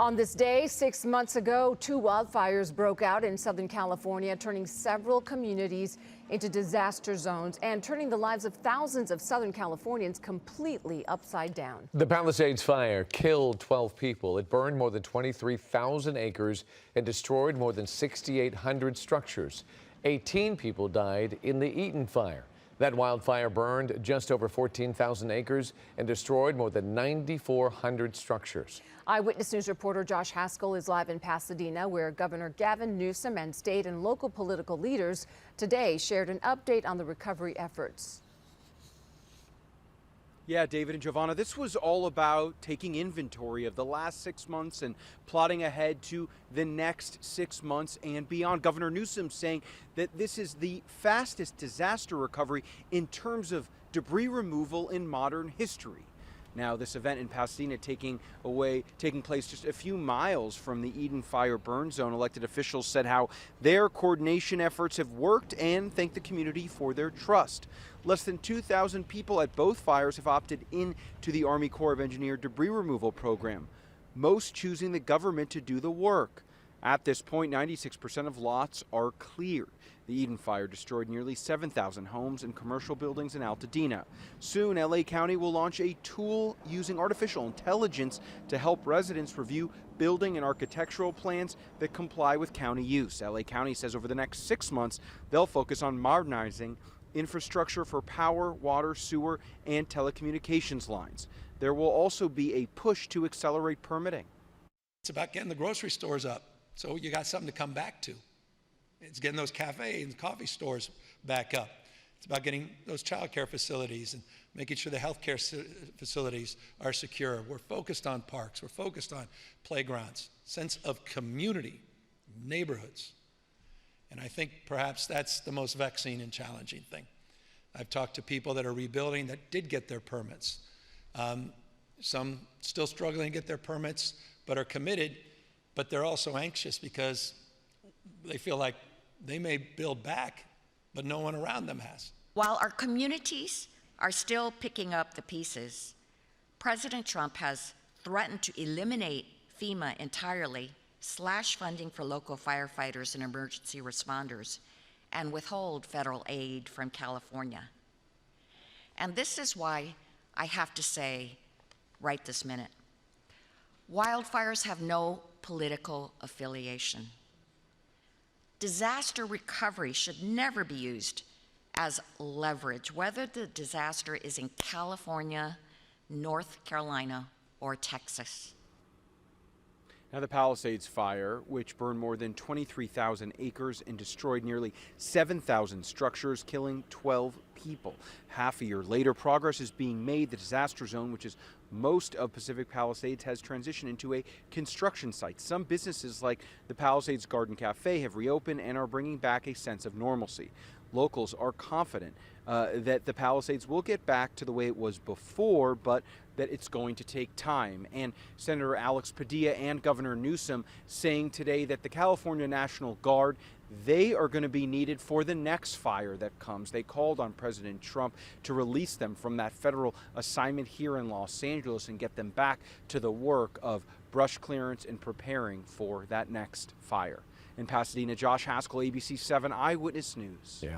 On this day, 6 months ago, two wildfires broke out in Southern California, turning several communities into disaster zones and turning the lives of thousands of Southern Californians completely upside down. The Palisades fire killed 12 people. It burned more than 23,000 acres and destroyed more than 6,800 structures. 18 people died in the Eaton fire. That wildfire burned just over 14,000 acres and destroyed more than 9,400 structures. Eyewitness News reporter Josh Haskell is live in Pasadena, where Governor Gavin Newsom and state and local political leaders today shared an update on the recovery efforts. Yeah, David and Giovanna, this was all about taking inventory of the last 6 months and plotting ahead to the next 6 months and beyond. Governor Newsom saying that this is the fastest disaster recovery in terms of debris removal in modern history. Now, this event in Pasadena taking place just a few miles from the Eden fire burn zone. Elected officials said how their coordination efforts have worked and thanked the community for their trust. Less than 2,000 people at both fires have opted into the Army Corps of Engineers debris removal program, most choosing the government to do the work. At this point, 96% of lots are cleared. The Eden fire destroyed nearly 7,000 homes and commercial buildings in Altadena. Soon, LA County will launch a tool using artificial intelligence to help residents review building and architectural plans that comply with county use. LA County says over the next 6 months, they'll focus on modernizing infrastructure for power, water, sewer, and telecommunications lines. There will also be a push to accelerate permitting. It's about getting the grocery stores up, so you got something to come back to. It's getting those cafe and coffee stores back up. It's about getting those child care facilities and making sure the healthcare facilities are secure. We're focused on parks. We're focused on playgrounds, sense of community, neighborhoods. And I think perhaps that's the most vexing and challenging thing. I've talked to people that are rebuilding that did get their permits. Some still struggling to get their permits, but are committed, but they're also anxious because they feel like they may build back, but no one around them has. While our communities are still picking up the pieces, President Trump has threatened to eliminate FEMA entirely, slash funding for local firefighters and emergency responders, and withhold federal aid from California. And this is why I have to say, right this minute, wildfires have no political affiliation. Disaster recovery should never be used as leverage, whether the disaster is in California, North Carolina, or Texas. Now, the Palisades fire, which burned more than 23,000 acres and destroyed nearly 7,000 structures, killing 12 people. Half a year later, progress is being made. The disaster zone, which is most of Pacific Palisades, has transitioned into a construction site. Some businesses like the Palisades Garden Cafe have reopened and are bringing back a sense of normalcy. Locals are confident that the Palisades will get back to the way it was before, but that it's going to take time. And Senator Alex Padilla and Governor Newsom saying today that the California National Guard, they are going to be needed for the next fire that comes. They called on President Trump to release them from that federal assignment here in Los Angeles and get them back to the work of brush clearance and preparing for that next fire. In Pasadena, Josh Haskell, ABC 7 Eyewitness News. Yeah.